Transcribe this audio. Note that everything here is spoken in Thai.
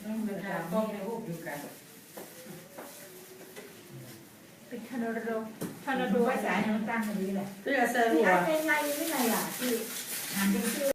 ต้มในหูอยู่กันเป็นทอร์นาโดภาษาเนี่ยมันตั้งแบบนี้แหละ ที่จะเซอร์ ที่ หัว อ่านยังไงไม่ไงล่ะที่อ่านเป็นชื่อ